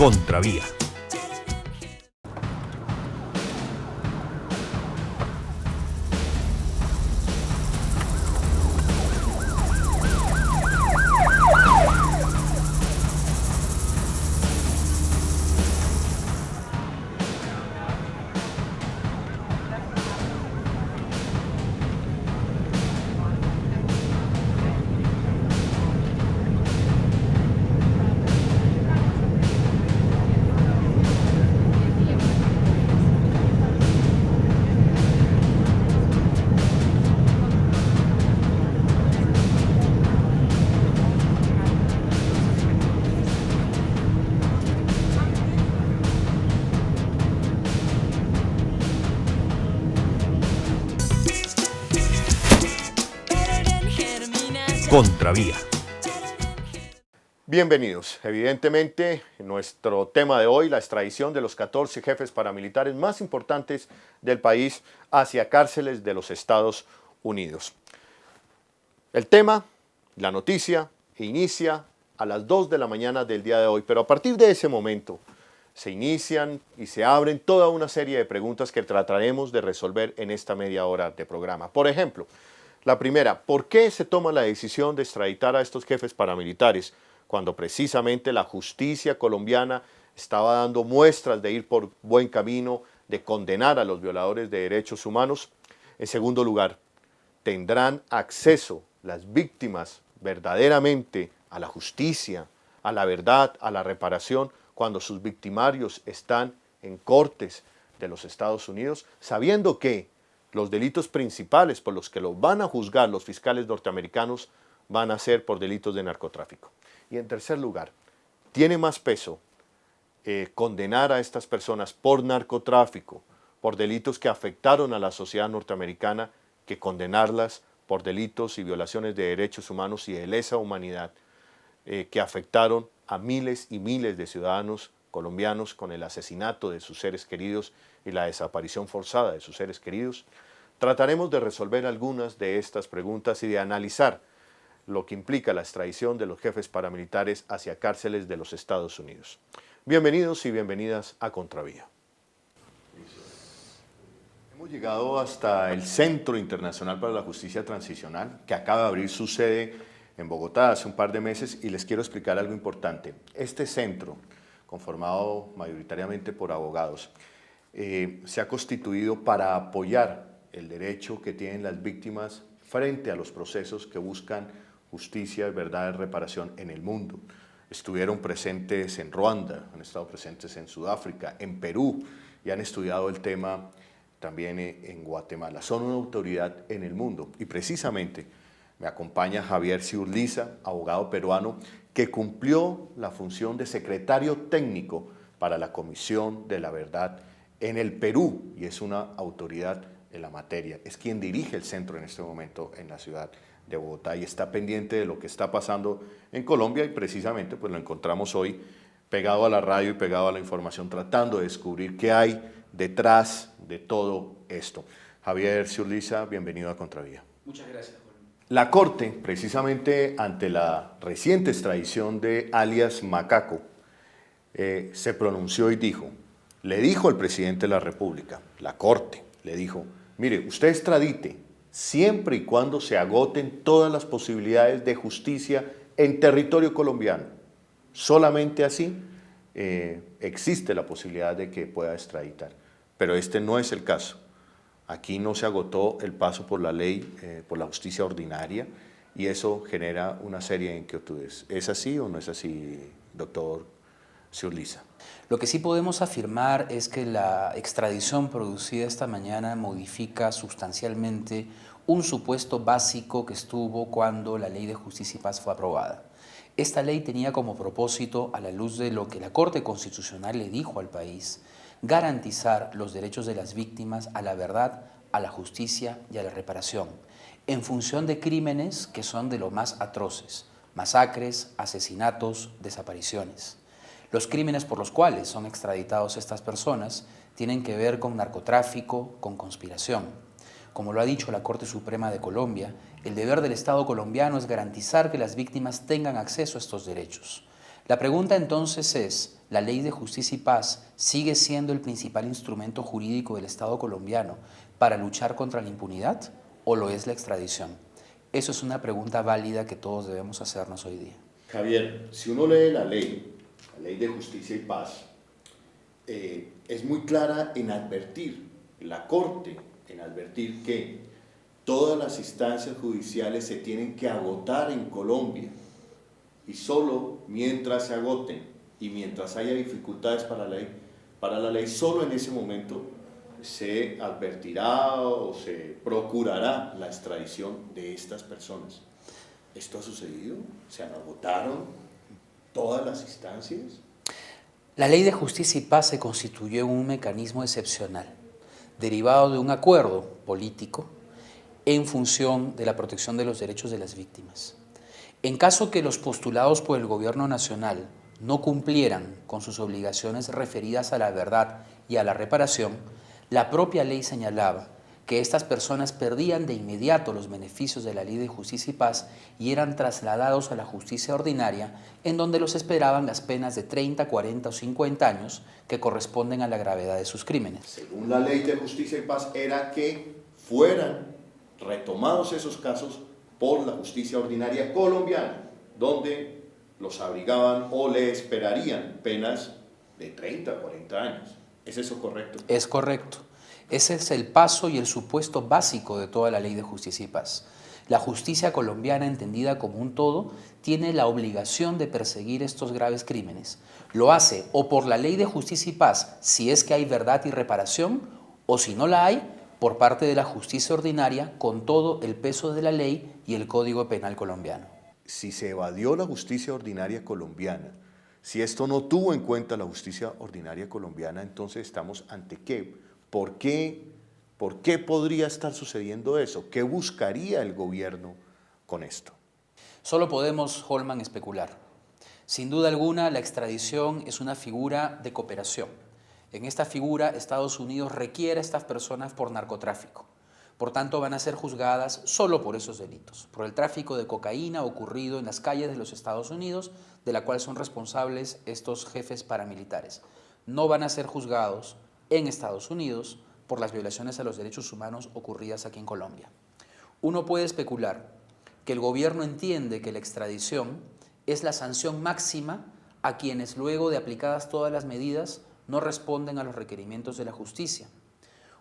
Contravía. Contravía. Bienvenidos. Evidentemente, nuestro tema de hoy, la extradición de los 14 jefes paramilitares más importantes del país hacia cárceles de los Estados Unidos. El tema, la noticia, inicia a las 2 de la mañana del día de hoy, pero a partir de ese momento se inician y se abren toda una serie de preguntas que trataremos de resolver en esta media hora de programa. Por ejemplo, la primera, ¿por qué se toma la decisión de extraditar a estos jefes paramilitares cuando precisamente la justicia colombiana estaba dando muestras de ir por buen camino, de condenar a los violadores de derechos humanos? En segundo lugar, ¿tendrán acceso las víctimas verdaderamente a la justicia, a la verdad, a la reparación, cuando sus victimarios están en cortes de los Estados Unidos, sabiendo que los delitos principales por los que los van a juzgar los fiscales norteamericanos van a ser por delitos de narcotráfico? Y en tercer lugar, ¿tiene más peso condenar a estas personas por narcotráfico, por delitos que afectaron a la sociedad norteamericana, que condenarlas por delitos y violaciones de derechos humanos y de lesa humanidad que afectaron a miles y miles de ciudadanos colombianos con el asesinato de sus seres queridos y la desaparición forzada de sus seres queridos? Trataremos de resolver algunas de estas preguntas y de analizar lo que implica la extradición de los jefes paramilitares hacia cárceles de los Estados Unidos. Bienvenidos y bienvenidas a Contravía. Hemos llegado hasta el Centro Internacional para la Justicia Transicional, que acaba de abrir su sede en Bogotá hace un par de meses, y les quiero explicar algo importante. Este centro, conformado mayoritariamente por abogados, se ha constituido para apoyar el derecho que tienen las víctimas frente a los procesos que buscan justicia, verdad y reparación en el mundo. Estuvieron presentes en Ruanda, han estado presentes en Sudáfrica, en Perú, y han estudiado el tema también en Guatemala. Son una autoridad en el mundo, y precisamente me acompaña Javier Ciurliza, abogado peruano, que cumplió la función de secretario técnico para la Comisión de la Verdad en el Perú, y es una autoridad en la materia. Es quien dirige el centro en este momento en la ciudad de Bogotá y está pendiente de lo que está pasando en Colombia, y precisamente pues lo encontramos hoy pegado a la radio y pegado a la información, tratando de descubrir qué hay detrás de todo esto. Javier Ciurliza, bienvenido a Contravía. Muchas gracias, Juan. La Corte, precisamente ante la reciente extradición de alias Macaco, se pronunció y dijo, le dijo al presidente de la República, la Corte, le dijo, mire, usted extradite siempre y cuando se agoten todas las posibilidades de justicia en territorio colombiano. Solamente así existe la posibilidad de que pueda extraditar. Pero este no es el caso. Aquí no se agotó el paso por la ley, por la justicia ordinaria, y eso genera una serie de inquietudes. ¿Es así o no es así, doctor Ciurliza? Lo que sí podemos afirmar es que la extradición producida esta mañana modifica sustancialmente un supuesto básico que estuvo cuando la Ley de Justicia y Paz fue aprobada. Esta ley tenía como propósito, a la luz de lo que la Corte Constitucional le dijo al país, garantizar los derechos de las víctimas a la verdad, a la justicia y a la reparación, en función de crímenes que son de lo más atroces, masacres, asesinatos, desapariciones. Los crímenes por los cuales son extraditados estas personas tienen que ver con narcotráfico, con conspiración. Como lo ha dicho la Corte Suprema de Colombia, el deber del Estado colombiano es garantizar que las víctimas tengan acceso a estos derechos. La pregunta entonces es, ¿la Ley de Justicia y Paz sigue siendo el principal instrumento jurídico del Estado colombiano para luchar contra la impunidad o lo es la extradición? Eso es una pregunta válida que todos debemos hacernos hoy día. Javier, si uno lee la ley de Justicia y Paz, es muy clara en advertir, la Corte, en advertir que todas las instancias judiciales se tienen que agotar en Colombia y solo mientras se agoten y mientras haya dificultades para la ley, solo en ese momento se advertirá o se procurará la extradición de estas personas. ¿Esto ha sucedido? ¿Se agotaron todas las instancias? La Ley de Justicia y Paz se constituyó en un mecanismo excepcional, derivado de un acuerdo político en función de la protección de los derechos de las víctimas. En caso que los postulados por el Gobierno Nacional no cumplieran con sus obligaciones referidas a la verdad y a la reparación, la propia ley señalaba que estas personas perdían de inmediato los beneficios de la Ley de Justicia y Paz y eran trasladados a la justicia ordinaria, en donde los esperaban las penas de 30, 40 o 50 años que corresponden a la gravedad de sus crímenes. Según la Ley de Justicia y Paz, era que fueran retomados esos casos por la justicia ordinaria colombiana, donde los abrigaban o le esperarían penas de 30 a 40 años. ¿Es eso correcto? Es correcto. Ese es el paso y el supuesto básico de toda la Ley de Justicia y Paz. La justicia colombiana, entendida como un todo, tiene la obligación de perseguir estos graves crímenes. Lo hace o por la Ley de Justicia y Paz, si es que hay verdad y reparación, o si no la hay, por parte de la justicia ordinaria, con todo el peso de la ley y el Código Penal colombiano. Si se evadió la justicia ordinaria colombiana, si esto no tuvo en cuenta la justicia ordinaria colombiana, entonces estamos ante ¿qué? ¿Por qué podría estar sucediendo eso? ¿Qué buscaría el gobierno con esto? Solo podemos, Holman, especular. Sin duda alguna, la extradición es una figura de cooperación. En esta figura, Estados Unidos requiere a estas personas por narcotráfico. Por tanto, van a ser juzgadas solo por esos delitos, por el tráfico de cocaína ocurrido en las calles de los Estados Unidos, de la cual son responsables estos jefes paramilitares. No van a ser juzgados en Estados Unidos por las violaciones a los derechos humanos ocurridas aquí en Colombia. Uno puede especular que el gobierno entiende que la extradición es la sanción máxima a quienes, luego de aplicadas todas las medidas, no responden a los requerimientos de la justicia.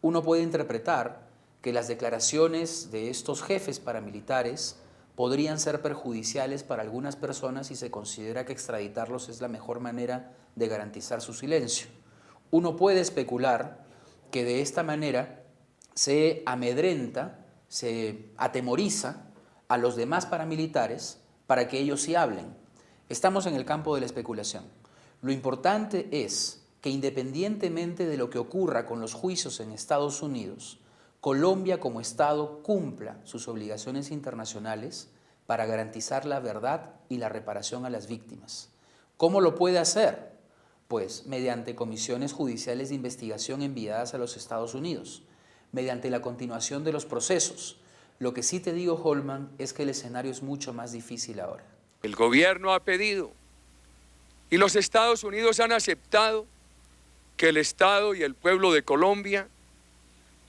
Uno puede interpretar que las declaraciones de estos jefes paramilitares podrían ser perjudiciales para algunas personas si se considera que extraditarlos es la mejor manera de garantizar su silencio. Uno puede especular que de esta manera se amedrenta, se atemoriza a los demás paramilitares para que ellos sí hablen. Estamos en el campo de la especulación. Lo importante es que independientemente de lo que ocurra con los juicios en Estados Unidos, Colombia como Estado cumpla sus obligaciones internacionales para garantizar la verdad y la reparación a las víctimas. ¿Cómo lo puede hacer? Pues mediante comisiones judiciales de investigación enviadas a los Estados Unidos, mediante la continuación de los procesos. Lo que sí te digo, Holman, es que el escenario es mucho más difícil ahora. El gobierno ha pedido y los Estados Unidos han aceptado que el Estado y el pueblo de Colombia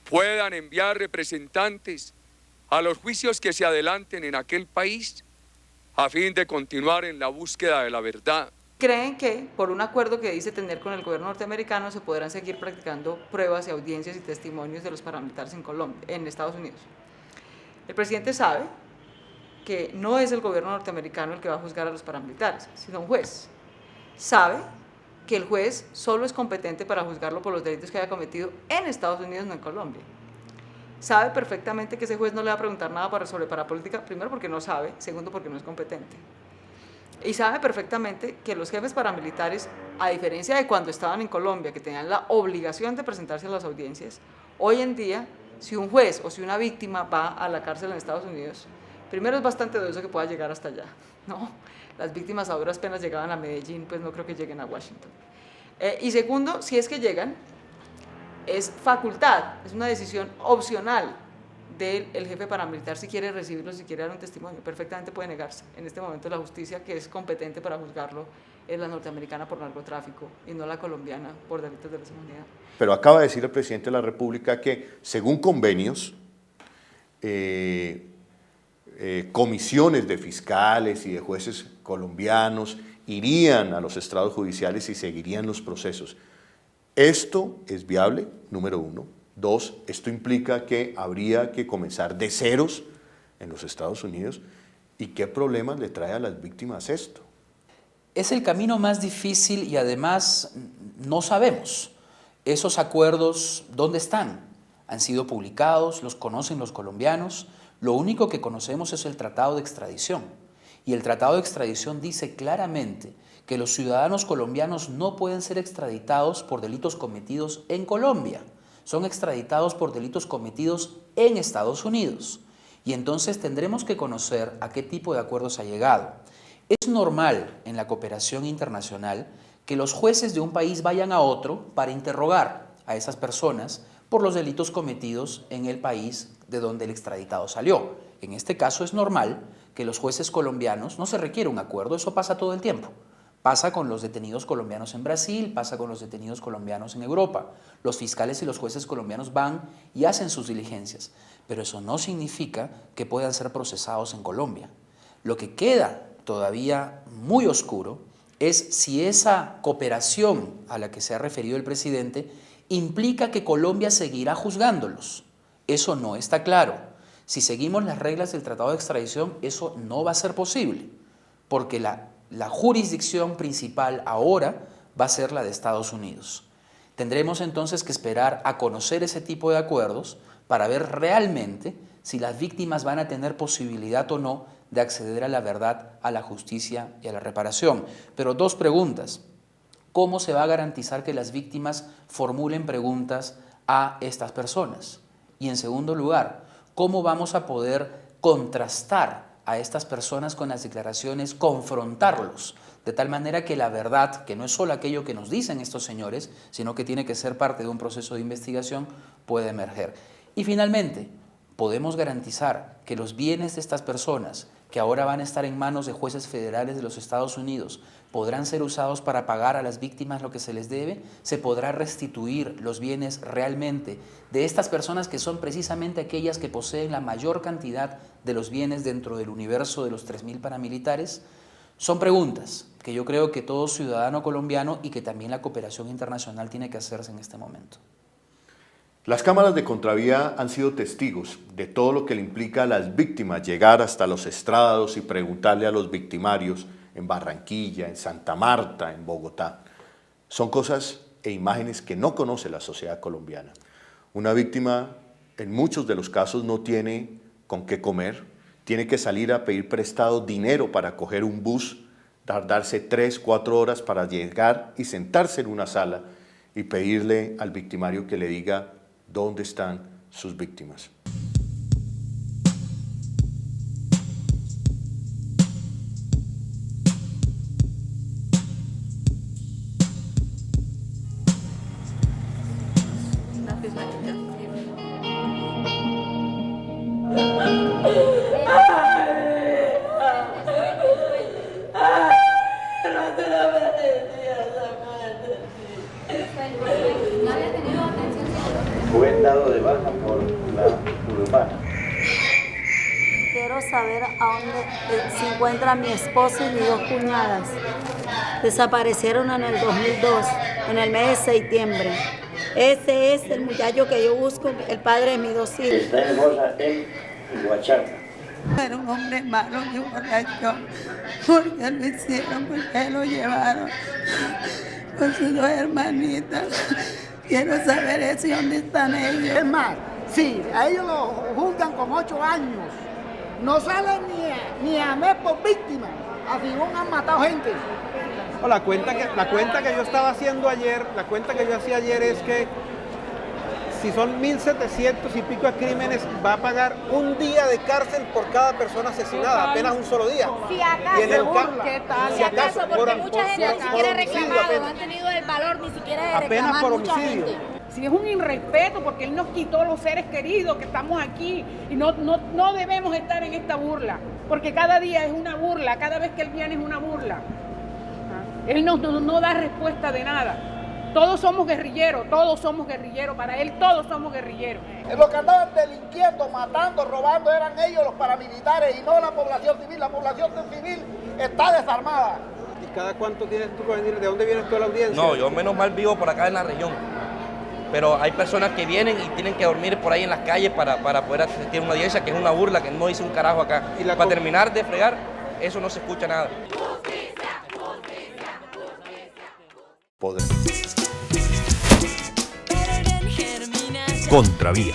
puedan enviar representantes a los juicios que se adelanten en aquel país a fin de continuar en la búsqueda de la verdad. Creen que por un acuerdo que dice tener con el gobierno norteamericano se podrán seguir practicando pruebas y audiencias y testimonios de los paramilitares en Estados Unidos. El presidente sabe que no es el gobierno norteamericano el que va a juzgar a los paramilitares, sino un juez. Sabe que el juez solo es competente para juzgarlo por los delitos que haya cometido en Estados Unidos, no en Colombia. Sabe perfectamente que ese juez no le va a preguntar nada sobre parapolítica, primero porque no sabe, segundo porque no es competente. Y sabe perfectamente que los jefes paramilitares, a diferencia de cuando estaban en Colombia, que tenían la obligación de presentarse a las audiencias, hoy en día, si un juez o si una víctima va a la cárcel en Estados Unidos, primero es bastante dudoso que pueda llegar hasta allá, ¿no? Las víctimas a duras penas llegaban a Medellín, pues no creo que lleguen a Washington. Y segundo, si es que llegan, es facultad, es una decisión opcional del jefe paramilitar si quiere recibirlo, si quiere dar un testimonio. Perfectamente puede negarse. En este momento la justicia, que es competente para juzgarlo, es la norteamericana por narcotráfico y no la colombiana por delitos de lesa humanidad. Pero acaba de decir el presidente de la República que, según convenios, comisiones de fiscales y de jueces colombianos irían a los estrados judiciales y seguirían los procesos. ¿Esto es viable? Número uno. Dos, esto implica que habría que comenzar de ceros en los Estados Unidos. ¿Y qué problemas le trae a las víctimas esto? Es el camino más difícil y además no sabemos esos acuerdos dónde están. Han sido publicados, los conocen los colombianos. Lo único que conocemos es el Tratado de Extradición. Y el Tratado de Extradición dice claramente que los ciudadanos colombianos no pueden ser extraditados por delitos cometidos en Colombia. Son extraditados por delitos cometidos en Estados Unidos. Y entonces tendremos que conocer a qué tipo de acuerdos ha llegado. Es normal en la cooperación internacional que los jueces de un país vayan a otro para interrogar a esas personas por los delitos cometidos en el país de donde el extraditado salió. En este caso es normal que los jueces colombianos, no se requiere un acuerdo, eso pasa todo el tiempo. Pasa con los detenidos colombianos en Brasil, pasa con los detenidos colombianos en Europa. Los fiscales y los jueces colombianos van y hacen sus diligencias, pero eso no significa que puedan ser procesados en Colombia. Lo que queda todavía muy oscuro es si esa cooperación a la que se ha referido el presidente implica que Colombia seguirá juzgándolos. Eso no está claro. Si seguimos las reglas del Tratado de Extradición, eso no va a ser posible, porque la jurisdicción principal ahora va a ser la de Estados Unidos. Tendremos entonces que esperar a conocer ese tipo de acuerdos para ver realmente si las víctimas van a tener posibilidad o no de acceder a la verdad, a la justicia y a la reparación. Pero dos preguntas. ¿Cómo se va a garantizar que las víctimas formulen preguntas a estas personas? Y en segundo lugar, ¿cómo vamos a poder contrastar a estas personas con las declaraciones, confrontarlos, de tal manera que la verdad, que no es solo aquello que nos dicen estos señores, sino que tiene que ser parte de un proceso de investigación, pueda emerger? Y finalmente, ¿podemos garantizar que los bienes de estas personas, que ahora van a estar en manos de jueces federales de los Estados Unidos, podrán ser usados para pagar a las víctimas lo que se les debe? ¿Se podrá restituir los bienes realmente de estas personas que son precisamente aquellas que poseen la mayor cantidad de los bienes dentro del universo de los 3.000 paramilitares? Son preguntas que yo creo que todo ciudadano colombiano y que también la cooperación internacional tiene que hacerse en este momento. Las cámaras de Contravía han sido testigos de todo lo que le implica a las víctimas llegar hasta los estrados y preguntarle a los victimarios en Barranquilla, en Santa Marta, en Bogotá. Son cosas e imágenes que no conoce la sociedad colombiana. Una víctima, en muchos de los casos, no tiene con qué comer, tiene que salir a pedir prestado dinero para coger un bus, tardarse 3, 4 horas para llegar y sentarse en una sala y pedirle al victimario que le diga dónde están sus víctimas. Fue dado de baja por la urbana. Quiero saber a dónde se encuentra mi esposo y mis 2 cuñadas. Desaparecieron en el 2002, en el mes de septiembre. Ese es el muchacho que yo busco, el padre de mis 2 hijos. Está en Bosa, en Huacharca. Era un hombre malo y borracho, porque lo hicieron, porque lo llevaron con sus 2 hermanitas. Quiero saber eso y dónde están ellos. Es más, sí, a ellos lo juzgan con 8 años. No salen ni a mes por víctima. A Figón han matado gente. La cuenta que yo estaba haciendo ayer, la cuenta que yo hacía ayer es que si son 1.700 y pico de crímenes, va a pagar un día de cárcel por cada persona asesinada, apenas un solo día. Si acaso, Y en el ¿qué tal? Si acaso, porque mucha gente ni siquiera ha reclamado, no han tenido el valor ni siquiera de reclamar. Apenas por mucha homicidio. gente. Si es un irrespeto, porque él nos quitó los seres queridos que estamos aquí y no debemos estar en esta burla, porque cada día es una burla, cada vez que él viene es una burla. Él no da respuesta de nada. Todos somos guerrilleros, para él todos somos guerrilleros. Los que andaban delinquiendo, matando, robando eran ellos los paramilitares y no la población civil. La población civil está desarmada. ¿Y cada cuánto tienes tú que venir? ¿De dónde vienes tú a la audiencia? No, yo menos mal vivo por acá en la región. Pero hay personas que vienen y tienen que dormir por ahí en las calles para poder asistir a una audiencia, que es una burla, que no dice un carajo acá. Y para terminar de fregar, eso no se escucha nada. Poder. Contravía.